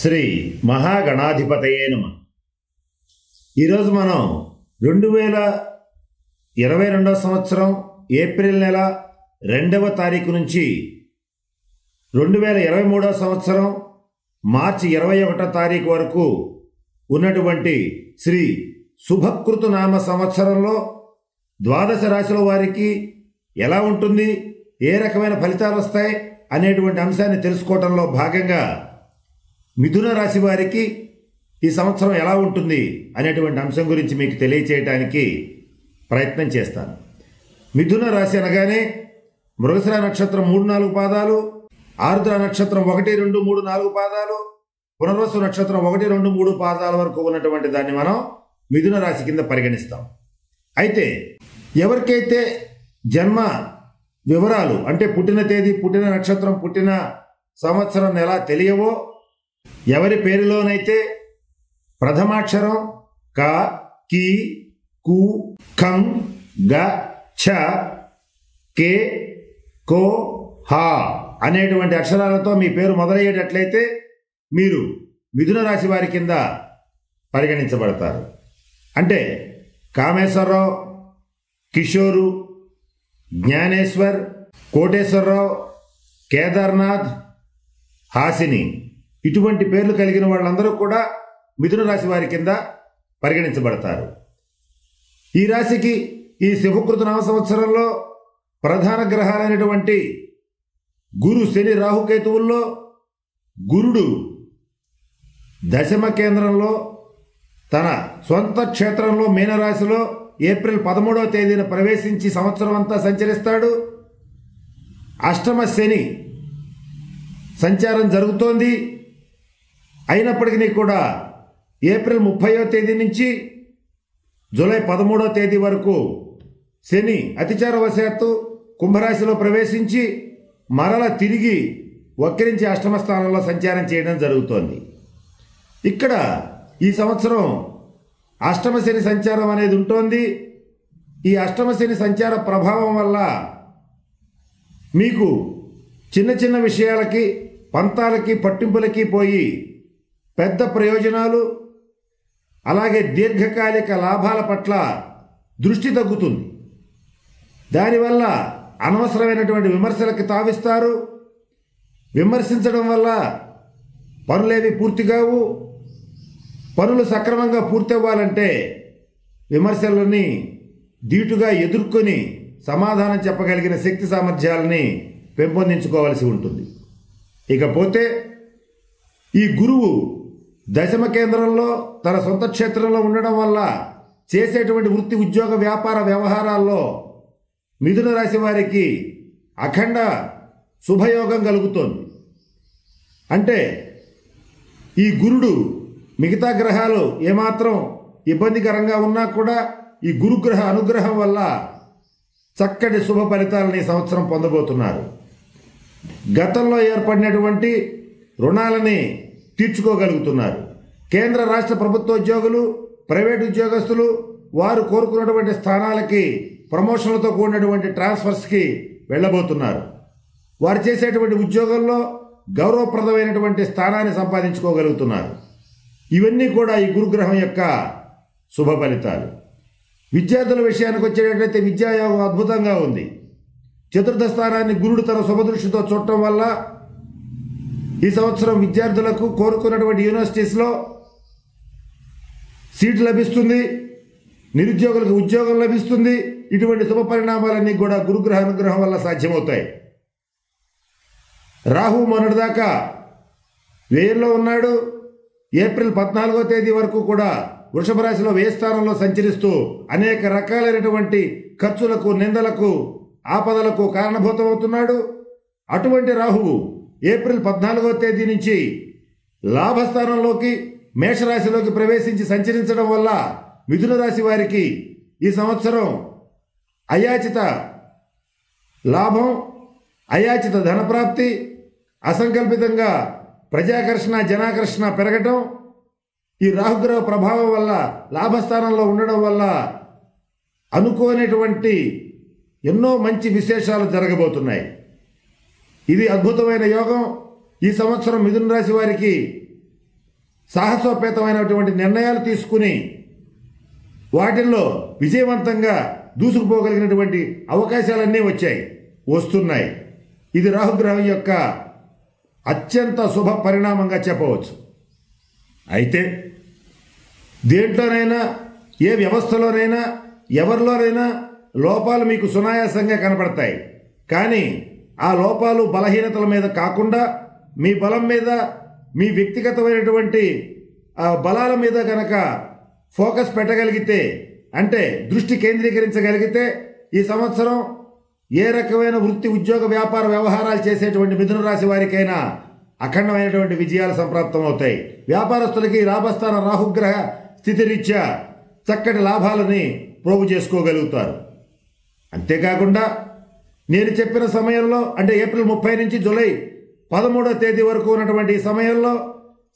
శ్రీ మహాగణాధిపతయే నమః. ఈరోజు మనం 2022 సంవత్సరం ఏప్రిల్ నెల 2వ తారీఖు నుంచి 2023 సంవత్సరం మార్చి 21 తారీఖు వరకు ఉన్నటువంటి శ్రీ శుభకృతు నామ సంవత్సరంలో ద్వాదశ రాశుల వారికి ఎలా ఉంటుంది, ఏ రకమైన ఫలితాలు వస్తాయి అనేటువంటి అంశాన్ని తెలుసుకోవడంలో భాగంగా మిథున రాశి వారికి ఈ సంవత్సరం ఎలా ఉంటుంది అనేటువంటి అంశం గురించి మీకు తెలియచేయడానికి ప్రయత్నం చేస్తాను. మిథున రాశి అనగానే మృగశిర నక్షత్రం 3-4 పాదాలు, ఆరుద్ర నక్షత్రం 1, 2, 3, 4 పాదాలు, పునర్వసు నక్షత్రం 1, 2, 3 పాదాల వరకు ఉన్నటువంటి దాన్ని మనం మిథున రాశి కింద పరిగణిస్తాం. అయితే ఎవరికైతే జన్మ వివరాలు అంటే పుట్టిన తేదీ, పుట్టిన నక్షత్రం, పుట్టిన సంవత్సరం నెల తెలియవో, ఎవరి పేరులోనైతే ప్రథమాక్షరం క, కి, కు, ఖం, గ, ఛ, కే, కో, హ అనేటువంటి అక్షరాలతో మీ పేరు మొదలయ్యేటట్లయితే మీరు మిథున రాశి వారి కింద పరిగణించబడతారు. అంటే కామేశ్వరరావు, కిషోరు, జ్ఞానేశ్వర్, కోటేశ్వరరావు, కేదార్నాథ్, హాసిని ఇటువంటి పేర్లు కలిగిన వాళ్ళందరూ కూడా మిథున రాశి వారి కింద పరిగణించబడతారు. ఈ రాశికి ఈ శుభకృత నామ సంవత్సరంలో ప్రధాన గ్రహాలైనటువంటి గురు, శని, రాహుకేతువుల్లో గురుడు దశమ కేంద్రంలో తన సొంత క్షేత్రంలో మీనరాశిలో ఏప్రిల్ 13వ తేదీన ప్రవేశించి సంవత్సరం అంతా సంచరిస్తాడు. అష్టమ శని సంచారం జరుగుతోంది. అయినప్పటికీ కూడా ఏప్రిల్ 30వ తేదీ నుంచి జూలై 13వ తేదీ వరకు శని అతిచారవశాత్తు కుంభరాశిలో ప్రవేశించి మరల తిరిగి వక్రించి అష్టమ స్థానంలో సంచారం చేయడం జరుగుతోంది. ఇక్కడ ఈ సంవత్సరం అష్టమ శని సంచారం అనేది ఉంటోంది. ఈ అష్టమ శని సంచార ప్రభావం వల్ల మీకు చిన్న చిన్న విషయాలకి, పంతాలకి, పట్టింపులకి పోయి పెద్ద ప్రయోజనాలు, అలాగే దీర్ఘకాలిక లాభాల పట్ల దృష్టి తగ్గుతుంది. దానివల్ల అనవసరమైనటువంటి విమర్శలకి తావిస్తారు. విమర్శించడం వల్ల పనులేవి పూర్తి కావు. పనులు సక్రమంగా పూర్తవ్వాలంటే విమర్శలని ధీటుగా ఎదుర్కొని సమాధానం చెప్పగలిగిన శక్తి సామర్థ్యాలని పెంపొందించుకోవాల్సి ఉంటుంది. ఇకపోతే ఈ గురువు దశమ కేంద్రంలో తన సొంత క్షేత్రంలో ఉండడం వల్ల చేసేటువంటి వృత్తి, ఉద్యోగ, వ్యాపార వ్యవహారాల్లో మిథున రాశి వారికి అఖండ శుభయోగం కలుగుతోంది. అంటే ఈ గురుడు మిగతా గ్రహాలు ఏమాత్రం ఇబ్బందికరంగా ఉన్నా కూడా ఈ గురుగ్రహ అనుగ్రహం వల్ల చక్కటి శుభ ఫలితాలని సంవత్సరం పొందబోతున్నారు. గతంలో ఏర్పడినటువంటి రుణాలని తీర్చుకోగలుగుతున్నారు. కేంద్ర రాష్ట్ర ప్రభుత్వోద్యోగులు, ప్రైవేటు ఉద్యోగస్తులు వారు కోరుకున్నటువంటి స్థానాలకి ప్రమోషన్లతో కూడినటువంటి ట్రాన్స్ఫర్స్కి వెళ్ళబోతున్నారు. వారు చేసేటువంటి ఉద్యోగంలో గౌరవప్రదమైనటువంటి స్థానాన్ని సంపాదించుకోగలుగుతున్నారు. ఇవన్నీ కూడా ఈ గురుగ్రహం యొక్క శుభ ఫలితాలు. విద్యార్థుల విషయానికి వచ్చేటట్లయితే విద్యాయోగం అద్భుతంగా ఉంది. చతుర్థ స్థానాన్ని గురుడు తన శుభదృష్టితో చూడటం వల్ల ఈ సంవత్సరం విద్యార్థులకు కోరుకున్నటువంటి యూనివర్సిటీస్లో సీటు లభిస్తుంది, నిరుద్యోగులకు ఉద్యోగం లభిస్తుంది. ఇటువంటి శుభ పరిణామాలన్నీ కూడా గురుగ్రహ అనుగ్రహం వల్ల సాధ్యమవుతాయి. రాహు మొన్నటిదాకా వ్యయంలో ఉన్నాడు. ఏప్రిల్ 14వ తేదీ వరకు కూడా వృషభ రాశిలో వ్యయ స్థానంలో సంచరిస్తూ అనేక రకాలైనటువంటి ఖర్చులకు, నిందలకు, ఆపదలకు కారణభూతమవుతున్నాడు. అటువంటి రాహువు ఏప్రిల్ 14వ తేదీ నుంచి లాభస్థానంలోకి మేషరాశిలోకి ప్రవేశించి సంచరించడం వల్ల మిథున రాశి వారికి ఈ సంవత్సరం అయాచిత లాభం, అయాచిత ధనప్రాప్తి, అసంకల్పితంగా ప్రజాకర్షణ, జనాకర్షణ పెరగటం, ఈ రాహుగ్రహ ప్రభావం వల్ల లాభస్థానంలో ఉండడం వల్ల అనుకోనేటువంటి ఎన్నో మంచి విశేషాలు జరగబోతున్నాయి. ఇది అద్భుతమైన యోగం. ఈ సంవత్సరం మిథున రాశి వారికి సాహసోపేతమైనటువంటి నిర్ణయాలు తీసుకుని వాటిల్లో విజయవంతంగా దూసుకుపోగలిగినటువంటి అవకాశాలన్నీ వస్తున్నాయి. ఇది రాహుగ్రహం యొక్క అత్యంత శుభ పరిణామంగా చెప్పవచ్చు. అయితే దేంట్లోనైనా, ఏ వ్యవస్థలోనైనా, ఎవరిలోనైనా లోపాలు మీకు సునాయాసంగా కనపడతాయి. కానీ ఆ లోపాలు బలహీనతల మీద కాకుండా మీ బలం మీద, మీ వ్యక్తిగతమైనటువంటి బలాల మీద కనుక ఫోకస్ పెట్టగలిగితే, అంటే దృష్టి కేంద్రీకరించగలిగితే, ఈ సంవత్సరం ఏ రకమైన వృత్తి, ఉద్యోగ, వ్యాపార వ్యవహారాలు చేసేటువంటి మిథున రాశి వారికైనా అఖండమైనటువంటి విజయాలు సంప్రాప్తం అవుతాయి. వ్యాపారస్తులకి లాభస్థాన రాహుగ్రహ స్థితిరీత్యా చక్కటి లాభాలని ప్రోగు చేసుకోగలుగుతారు. అంతేకాకుండా నేను చెప్పిన సమయంలో, అంటే ఏప్రిల్ 30 నుంచి జూలై 13వ తేదీ వరకు ఉన్నటువంటి ఈ సమయంలో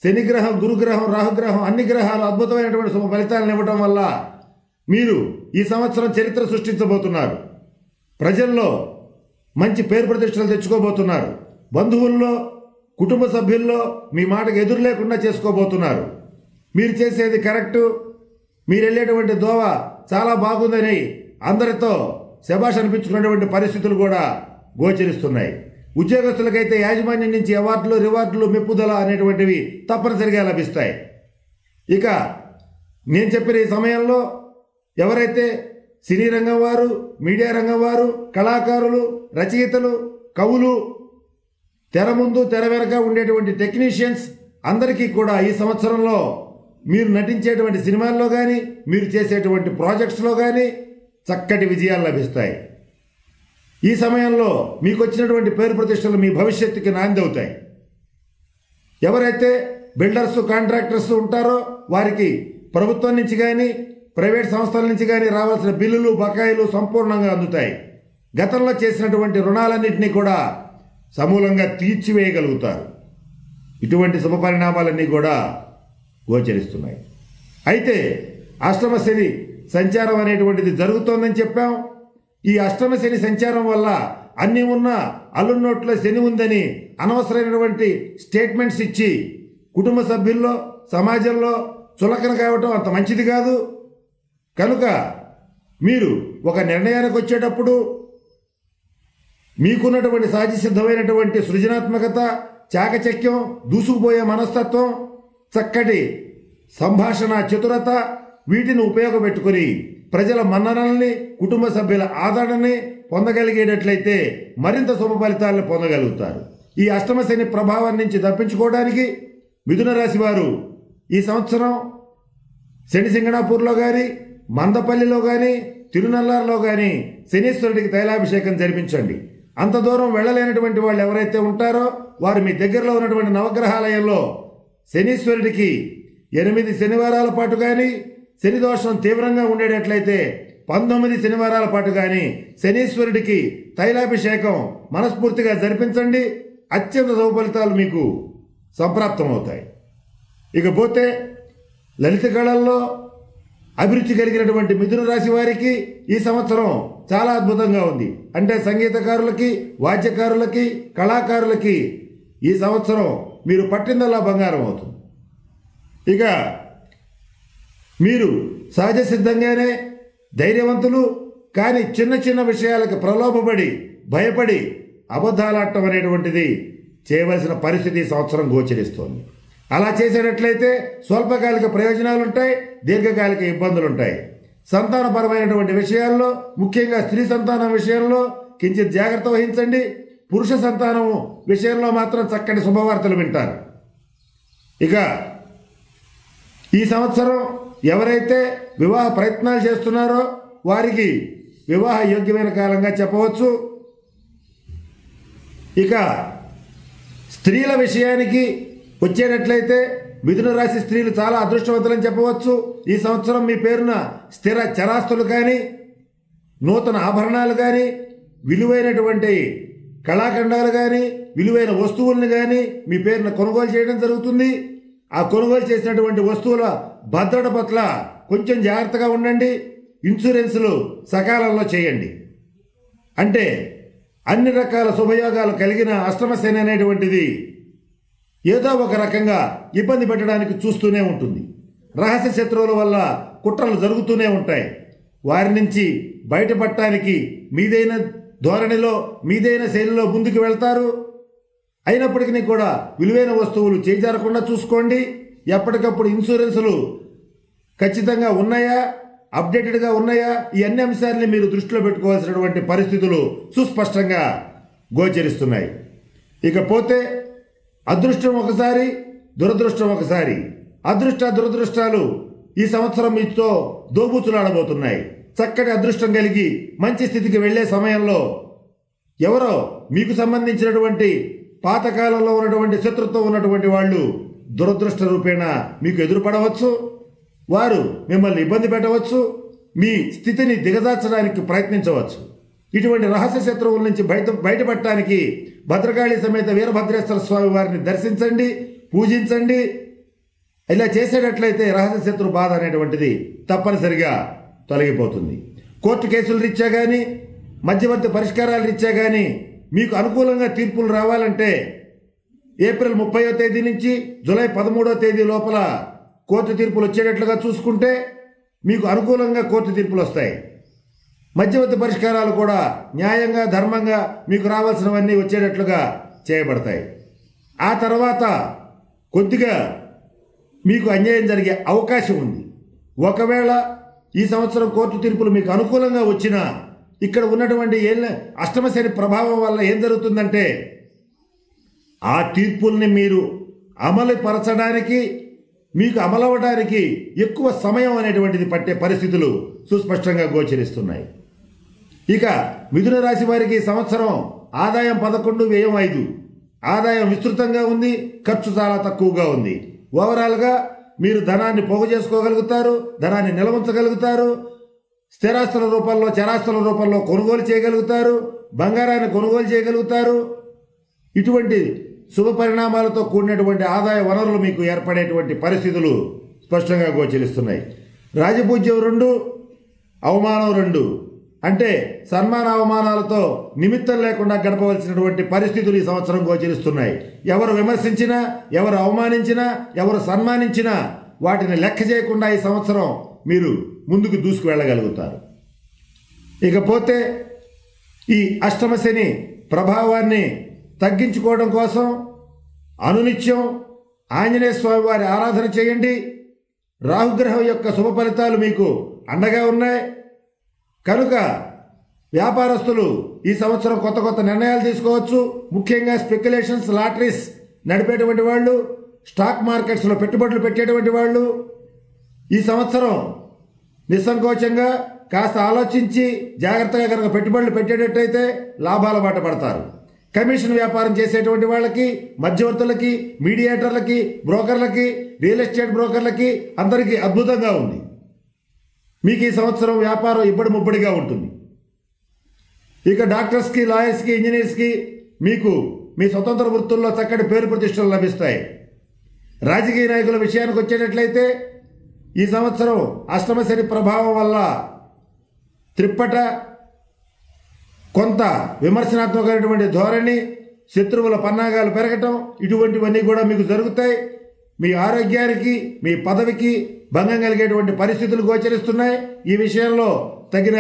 శనిగ్రహం, గురుగ్రహం, రాహుగ్రహం అన్ని గ్రహాలు అద్భుతమైనటువంటి శుభ ఫలితాలను ఇవ్వడం వల్ల మీరు ఈ సంవత్సరం చరిత్ర సృష్టించబోతున్నారు. ప్రజల్లో మంచి పేరు ప్రతిష్టలు తెచ్చుకోబోతున్నారు. బంధువుల్లో, కుటుంబ సభ్యుల్లో మీ మాటకు ఎదురు లేకుండా చేసుకోబోతున్నారు. మీరు చేసేది కరెక్టు, మీరు వెళ్ళేటువంటి దోవ చాలా బాగుందని అందరితో శభాష్ అనిపించుకునేటువంటి పరిస్థితులు కూడా గోచరిస్తున్నాయి. ఉద్యోగస్తులకైతే యాజమాన్యం నుంచి అవార్డులు, రివార్డులు, మెప్పుదల అనేటువంటివి తప్పనిసరిగా లభిస్తాయి. ఇక నేను చెప్పిన ఈ సమయంలో ఎవరైతే సినీ రంగం వారు, మీడియా రంగం వారు, కళాకారులు, రచయితలు, కవులు, తెర ముందు తెర వెనక ఉండేటువంటి టెక్నీషియన్స్ అందరికీ కూడా ఈ సంవత్సరంలో మీరు నటించేటువంటి సినిమాల్లో కానీ, మీరు చేసేటువంటి ప్రాజెక్ట్స్లో కానీ చక్కటి విజయాలు లభిస్తాయి. ఈ సమయంలో మీకు వచ్చినటువంటి పేరు ప్రతిష్టలు మీ భవిష్యత్తుకి నాంది అవుతాయి. ఎవరైతే బిల్డర్స్, కాంట్రాక్టర్స్ ఉంటారో వారికి ప్రభుత్వం నుంచి కానీ, ప్రైవేట్ సంస్థల నుంచి కానీ రావాల్సిన బిల్లులు, బకాయిలు సంపూర్ణంగా అందుతాయి. గతంలో చేసినటువంటి రుణాలన్నింటినీ కూడా సమూలంగా తీర్చివేయగలుగుతారు. ఇటువంటి శుభ పరిణామాలన్నీ కూడా గోచరిస్తున్నాయి. అయితే అష్టమ శని సంచారం అనేటువంటిది జరుగుతోందని చెప్పాం. ఈ అష్టమ శని సంచారం వల్ల అన్నీ ఉన్న అల్లున్నోట్లో శని ఉందని అనవసరమైనటువంటి స్టేట్మెంట్స్ ఇచ్చి కుటుంబ సభ్యుల్లో, సమాజంలో చులకన కావటం అంత మంచిది కాదు. కనుక మీరు ఒక నిర్ణయానికి వచ్చేటప్పుడు మీకున్నటువంటి సహజ సిద్ధమైనటువంటి సృజనాత్మకత, చాకచక్యం, దూసుకుపోయే మనస్తత్వం, చక్కటి సంభాషణ చతురత, వీటిని ఉపయోగపెట్టుకుని ప్రజల మన్ననల్ని, కుటుంబ సభ్యుల ఆదరణని పొందగలిగేటట్లయితే మరింత శుభ ఫలితాలను పొందగలుగుతారు. ఈ అష్టమ శని ప్రభావం నుంచి తప్పించుకోవడానికి మిథున రాశి వారు ఈ సంవత్సరం శని సింగణాపూర్లో కానీ, మందపల్లిలో కానీ, తిరునల్లారులో కానీ శనీశ్వరుడికి తైలాభిషేకం జరిపించండి. అంత దూరం వెళ్ళలేనటువంటి వాళ్ళు ఎవరైతే ఉంటారో వారు మీ దగ్గరలో ఉన్నటువంటి నవగ్రహాలయంలో శనీశ్వరుడికి 8 శనివారాల పాటు కానీ, శని దోషం తీవ్రంగా ఉండేటట్లయితే 19 శనివారాల పాటు కానీ శనీశ్వరుడికి తైలాభిషేకం మనస్ఫూర్తిగా జరిపించండి. అత్యంత శుభ ఫలితాలు మీకు సంప్రాప్తమవుతాయి. ఇకపోతే లలిత కళల్లో అభిరుచి కలిగినటువంటి మిథున రాశి వారికి ఈ సంవత్సరం చాలా అద్భుతంగా ఉంది. అంటే సంగీతకారులకి, వాద్యకారులకి, కళాకారులకి ఈ సంవత్సరం మీరు పట్టిందల్లా బంగారం అవుతుంది. ఇక మీరు సహజ సిద్ధంగానే ధైర్యవంతులు, కానీ చిన్న చిన్న విషయాలకు ప్రలోభపడి, భయపడి అబద్ధాలాడటం అనేటువంటిది చేయవలసిన పరిస్థితి ఈ సంవత్సరం గోచరిస్తోంది. అలా చేసేటట్లయితే స్వల్పకాలిక ప్రయోజనాలు ఉంటాయి, దీర్ఘకాలిక ఇబ్బందులు ఉంటాయి. సంతానపరమైనటువంటి విషయాల్లో, ముఖ్యంగా స్త్రీ సంతానం విషయంలో కించిత్ జాగ్రత్త వహించండి. పురుష సంతానం విషయంలో మాత్రం చక్కటి శుభవార్తలు వింటారు. ఇక ఈ సంవత్సరం ఎవరైతే వివాహ ప్రయత్నాలు చేస్తున్నారో వారికి వివాహ యోగ్యమైన కాలంగా చెప్పవచ్చు. ఇక స్త్రీల విషయానికి వచ్చేటట్లయితే మిథున రాశి స్త్రీలు చాలా అదృష్టవంతులని చెప్పవచ్చు. ఈ సంవత్సరం మీ పేరున స్థిర చరాస్తులు కానీ, నూతన ఆభరణాలు కానీ, విలువైనటువంటి కళాఖండాలు కానీ, విలువైన వస్తువులను కానీ మీ పేరున కొనుగోలు చేయడం జరుగుతుంది. ఆ కొనుగోలు చేసినటువంటి వస్తువుల భద్రత పట్ల కొంచెం జాగ్రత్తగా ఉండండి. ఇన్సూరెన్సులు సకాలంలో చేయండి. అంటే అన్ని రకాల శుభయోగాలు కలిగిన అష్టమ శని అనేటువంటిది ఏదో ఒక రకంగా ఇబ్బంది పెట్టడానికి చూస్తూనే ఉంటుంది. రహస్య శత్రువుల వల్ల కుట్రలు జరుగుతూనే ఉంటాయి. వారి నుంచి బయటపడటానికి మీదైన ధోరణిలో మీదైన శైలిలో ముందుకు వెళ్తారు. అయినప్పటికీ కూడా విలువైన వస్తువులు చేజారకుండా చూసుకోండి. ఎప్పటికప్పుడు ఇన్సూరెన్సులు ఖచ్చితంగా ఉన్నాయా, అప్డేటెడ్గా ఉన్నాయా, ఈ అన్ని అంశాలని మీరు దృష్టిలో పెట్టుకోవాల్సినటువంటి పరిస్థితులు సుస్పష్టంగా గోచరిస్తున్నాయి. ఇకపోతే అదృష్టం ఒకసారి, దురదృష్టం ఒకసారి. అదృష్ట దురదృష్టాలు ఈ సంవత్సరం మీతో దోబూచులాడబోతున్నాయి. చక్కటి అదృష్టం కలిగి మంచి స్థితికి వెళ్లే సమయంలో ఎవరో మీకు సంబంధించినటువంటి పాతకాలంలో ఉన్నటువంటి శత్రుత్వం ఉన్నటువంటి వాళ్ళు దురదృష్ట రూపేణ మీకు ఎదురుపడవచ్చు. వారు మిమ్మల్ని ఇబ్బంది పెట్టవచ్చు, మీ స్థితిని దిగజార్చడానికి ప్రయత్నించవచ్చు. ఇటువంటి రహస్య శత్రువుల నుంచి బయటపడటానికి భద్రకాళి సమేత వీరభద్రేశ్వర స్వామి వారిని దర్శించండి, పూజించండి. ఇలా చేసేటట్లయితే రహస్య శత్రు బాధ అనేటువంటిది తప్పనిసరిగా తొలగిపోతుంది. కోర్టు కేసుల రీత్యా కానీ, మధ్యవర్తి పరిష్కారాల రీత్యా కానీ మీకు అనుకూలంగా తీర్పులు రావాలంటే ఏప్రిల్ 30వ తేదీ నుంచి జూలై 13వ తేదీ లోపల కోర్టు తీర్పులు వచ్చేటట్లుగా చూసుకుంటే మీకు అనుకూలంగా కోర్టు తీర్పులు వస్తాయి. మధ్యవర్తి పరిష్కారాలు కూడా న్యాయంగా, ధర్మంగా మీకు రావాల్సినవన్నీ వచ్చేటట్లుగా చేయబడతాయి. ఆ తర్వాత కొద్దిగా మీకు అన్యాయం జరిగే అవకాశం ఉంది. ఒకవేళ ఈ సంవత్సరం కోర్టు తీర్పులు మీకు అనుకూలంగా వచ్చినా ఇక్కడ ఉన్నటువంటి అష్టమ శని ప్రభావం వల్ల ఏం జరుగుతుందంటే ఆ తీర్పుల్ని మీరు అమలు పరచడానికి, మీకు అమలవడానికి ఎక్కువ సమయం అనేటువంటిది పట్టే పరిస్థితులు సుస్పష్టంగా గోచరిస్తున్నాయి. ఇక మిథున రాశి వారికి సంవత్సరం ఆదాయం 11, వ్యయం 5. ఆదాయం విస్తృతంగా ఉంది, ఖర్చు చాలా తక్కువగా ఉంది. ఓవరాల్గా మీరు ధనాన్ని పోగు చేసుకోగలుగుతారు, ధనాన్ని నిలవంచగలుగుతారు, స్థిరాస్తుల రూపంలో, చరాస్తుల రూపంలో కొనుగోలు చేయగలుగుతారు, బంగారాన్ని కొనుగోలు చేయగలుగుతారు. ఇటువంటి శుభ పరిణామాలతో కూడినటువంటి ఆదాయ వనరులు మీకు ఏర్పడేటువంటి పరిస్థితులు స్పష్టంగా గోచరిస్తున్నాయి. రాజపూజ్యం 2, అవమానం 2. అంటే సన్మాన అవమానాలతో నిమిత్తం లేకుండా గడపవలసినటువంటి పరిస్థితులు ఈ సంవత్సరం గోచరిస్తున్నాయి. ఎవరు విమర్శించినా, ఎవరు అవమానించినా, ఎవరు సన్మానించినా వాటిని లెక్క చేయకుండా ఈ సంవత్సరం మీరు ముందుకు దూసుకు వెళ్ళగలుగుతారు. ఇకపోతే ఈ అష్టమ శని ప్రభావాన్ని తగ్గించుకోవడం కోసం అనునిత్యం ఆంజనేయ స్వామి వారి ఆరాధన చేయండి. రాహుగ్రహం యొక్క శుభ ఫలితాలు మీకు అండగా ఉన్నాయి కనుక వ్యాపారస్తులు ఈ సంవత్సరం కొత్త కొత్త నిర్ణయాలు తీసుకోవచ్చు. ముఖ్యంగా స్పెక్యులేషన్స్, లాటరీస్ నడిపేటువంటి వాళ్ళు, స్టాక్ మార్కెట్స్లో పెట్టుబడులు పెట్టేటువంటి వాళ్ళు ఈ సంవత్సరం నిస్సంకోచంగా కాస్త ఆలోచించి జాగ్రత్తగా కనుక పెట్టుబడులు పెట్టేటట్టయితే లాభాల బాట పడతారు. కమిషన్ వ్యాపారం చేసేటువంటి వాళ్ళకి, మధ్యవర్తులకి, మీడియేటర్లకి, బ్రోకర్లకి, రియల్ ఎస్టేట్ బ్రోకర్లకి అందరికీ అద్భుతంగా ఉంది. మీకు ఈ సంవత్సరం వ్యాపారం ఇబ్బడి ముబ్బడిగా ఉంటుంది. ఇక డాక్టర్స్కి, లాయర్స్కి, ఇంజనీర్స్కి మీకు మీ స్వతంత్ర వృత్తుల్లో చక్కటి పేరు ప్రతిష్టలు లభిస్తాయి. రాజకీయ నాయకుల విషయానికి వచ్చేటట్లయితే ఈ సంవత్సరం అష్టమ శని ప్రభావం వల్ల త్రిప్పట, కొంత విమర్శనాత్మకమైనటువంటి ధోరణి, శత్రువుల పన్నాగాలు పెరగటం, ఇటువంటివన్నీ కూడా మీకు జరుగుతాయి. మీ ఆరోగ్యానికి, మీ పదవికి భంగం కలిగేటువంటి పరిస్థితులు గోచరిస్తున్నాయి. ఈ విషయంలో తగిన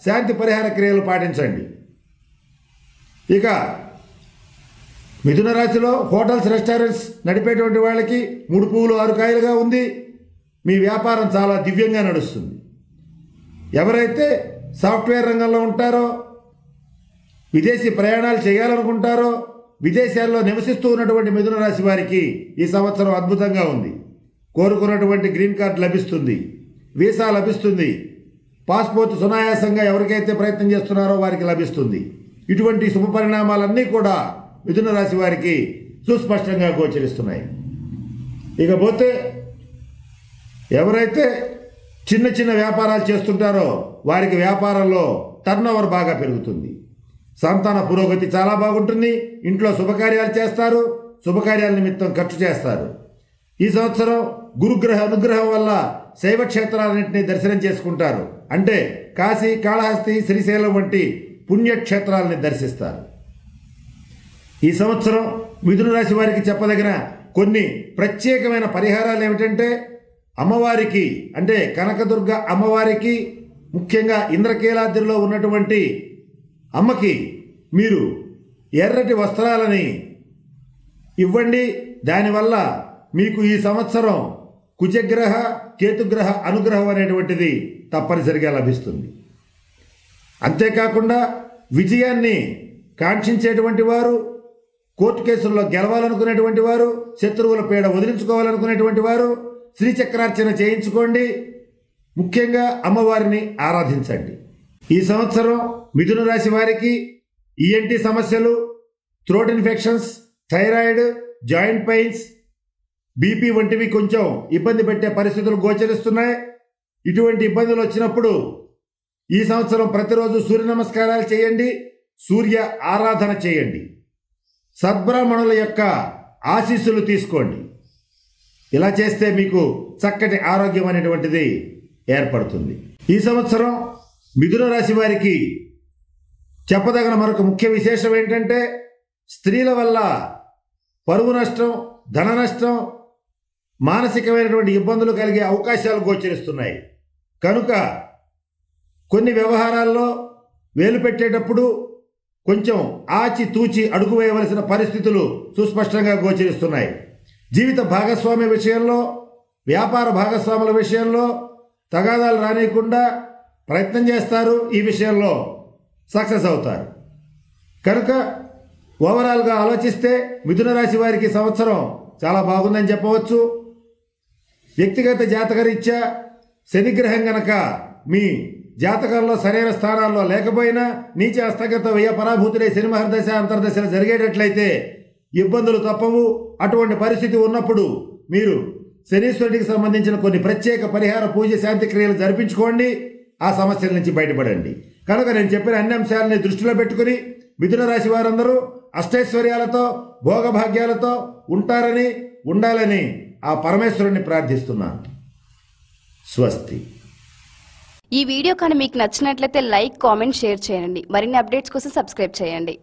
శాంతి పరిహార క్రియలు పాటించండి. ఇక మిథున రాశిలో హోటల్స్, రెస్టారెంట్స్ నడిపేటువంటి వాళ్ళకి 3 పువ్వులు 6 కాయలుగా ఉంది. మీ వ్యాపారం చాలా దివ్యంగా నడుస్తుంది. ఎవరైతే సాఫ్ట్వేర్ రంగంలో ఉంటారో, విదేశీ ప్రయాణాలు చేయాలనుకుంటారో, విదేశాల్లో నివసిస్తూ ఉన్నటువంటి మిథున రాశి వారికి ఈ సంవత్సరం అద్భుతంగా ఉంది. కోరుకున్నటువంటి గ్రీన్ కార్డు లభిస్తుంది, వీసా లభిస్తుంది, పాస్పోర్ట్ సునాయాసంగా ఎవరికైతే ప్రయత్నం చేస్తున్నారో వారికి లభిస్తుంది. ఇటువంటి శుభ పరిణామాలన్నీ కూడా మిథున రాశి వారికి సుస్పష్టంగా గోచరిస్తున్నాయి. ఇకపోతే ఎవరైతే చిన్న చిన్న వ్యాపారాలు చేస్తుంటారో వారికి వ్యాపారంలో టర్నోవర్ బాగా పెరుగుతుంది. సంతాన పురోగతి చాలా బాగుంటుంది. ఇంట్లో శుభకార్యాలు చేస్తారు, శుభకార్యాల నిమిత్తం ఖర్చు చేస్తారు. ఈ సంవత్సరం గురుగ్రహ అనుగ్రహం వల్ల శైవ క్షేత్రాలన్నింటినీ దర్శనం చేసుకుంటారు. అంటే కాశీ, కాళహస్తి, శ్రీశైలం వంటి పుణ్యక్షేత్రాలని దర్శిస్తారు. ఈ సంవత్సరం మిథున రాశి వారికి చెప్పదగిన కొన్ని ప్రత్యేకమైన పరిహారాలు ఏమిటంటే, అమ్మవారికి అంటే కనకదుర్గ అమ్మవారికి, ముఖ్యంగా ఇంద్రకీలాద్రిలో ఉన్నటువంటి అమ్మకి మీరు ఎర్రటి వస్త్రాలని ఇవ్వండి. దానివల్ల మీకు ఈ సంవత్సరం కుజగ్రహ కేతుగ్రహ అనుగ్రహం అనేటువంటిది తప్పనిసరిగా లభిస్తుంది. అంతేకాకుండా విజయాన్ని కాంక్షించేటువంటి వారు, కోర్టు కేసుల్లో గెలవాలనుకునేటువంటి వారు, శత్రువుల పీడ వదిలించుకోవాలనుకునేటువంటి వారు శ్రీచక్రార్చన చేయించుకోండి. ముఖ్యంగా అమ్మవారిని ఆరాధించండి. ఈ సంవత్సరం మిథున రాశి వారికి ఈఎన్టీ సమస్యలు, throat infections, thyroid, joint pains, BP వంటివి కొంచెం ఇబ్బంది పెట్టే పరిస్థితులు గోచరిస్తున్నాయి. ఇటువంటి ఇబ్బందులు వచ్చినప్పుడు ఈ సంవత్సరం ప్రతిరోజు సూర్య నమస్కారాలు చేయండి, సూర్య ఆరాధన చేయండి, సద్బ్రాహ్మణుల యొక్క ఆశీస్సులు తీసుకోండి. ఇలా చేస్తే మీకు చక్కటి ఆరోగ్యం అనేటువంటిది ఏర్పడుతుంది. ఈ సంవత్సరం మిథున రాశి వారికి చెప్పదగిన మరొక ముఖ్య విశేషం ఏంటంటే, స్త్రీల వల్ల పరువు నష్టం, ధన నష్టం, మానసికమైనటువంటి ఇబ్బందులు కలిగే అవకాశాలు గోచరిస్తున్నాయి. కనుక కొన్ని వ్యవహారాల్లో వేలు పెట్టేటప్పుడు కొంచెం ఆచితూచి అడుగు వేయవలసిన పరిస్థితులు సుస్పష్టంగా గోచరిస్తున్నాయి. జీవిత భాగస్వామ్య విషయంలో, వ్యాపార భాగస్వాముల విషయంలో తగాదాలు రానియకుండా ప్రయత్నం చేస్తారు. ఈ విషయంలో సక్సెస్ అవుతారు. కనుక ఓవరాల్గా ఆలోచిస్తే మిథున రాశి వారికి సంవత్సరం చాలా బాగుందని చెప్పవచ్చు. వ్యక్తిగత జాతకరీత్యా శనిగ్రహం గనక మీ జాతకంలో సరైన స్థానాల్లో లేకపోయినా నీచ హస్తగత వ్యయ పరాభూతులై శని మహర్దశ అంతర్దశలు జరిగేటట్లయితే ఇబ్బందులు తప్పవు. అటువంటి పరిస్థితి ఉన్నప్పుడు మీరు శనీశ్వరుడికి సంబంధించిన కొన్ని ప్రత్యేక పరిహార పూజ శాంతి క్రియలు జరిపించుకోండి. ఆ సమస్యల నుంచి బయటపడండి. కనుక నేను చెప్పిన అన్ని అంశాలని దృష్టిలో పెట్టుకుని మిథున రాశి వారందరూ అష్టైశ్వర్యాలతో, భోగభాగ్యాలతో ఉంటారని, ఉండాలని ఆ పరమేశ్వరుణ్ణి ప్రార్థిస్తున్నాను. స్వస్తి. ఈ వీడియో కానీ మీకు నచ్చినట్లయితే లైక్, కామెంట్, షేర్ చేయండి. మరిన్ని అప్డేట్స్ కోసం సబ్స్క్రైబ్ చేయండి.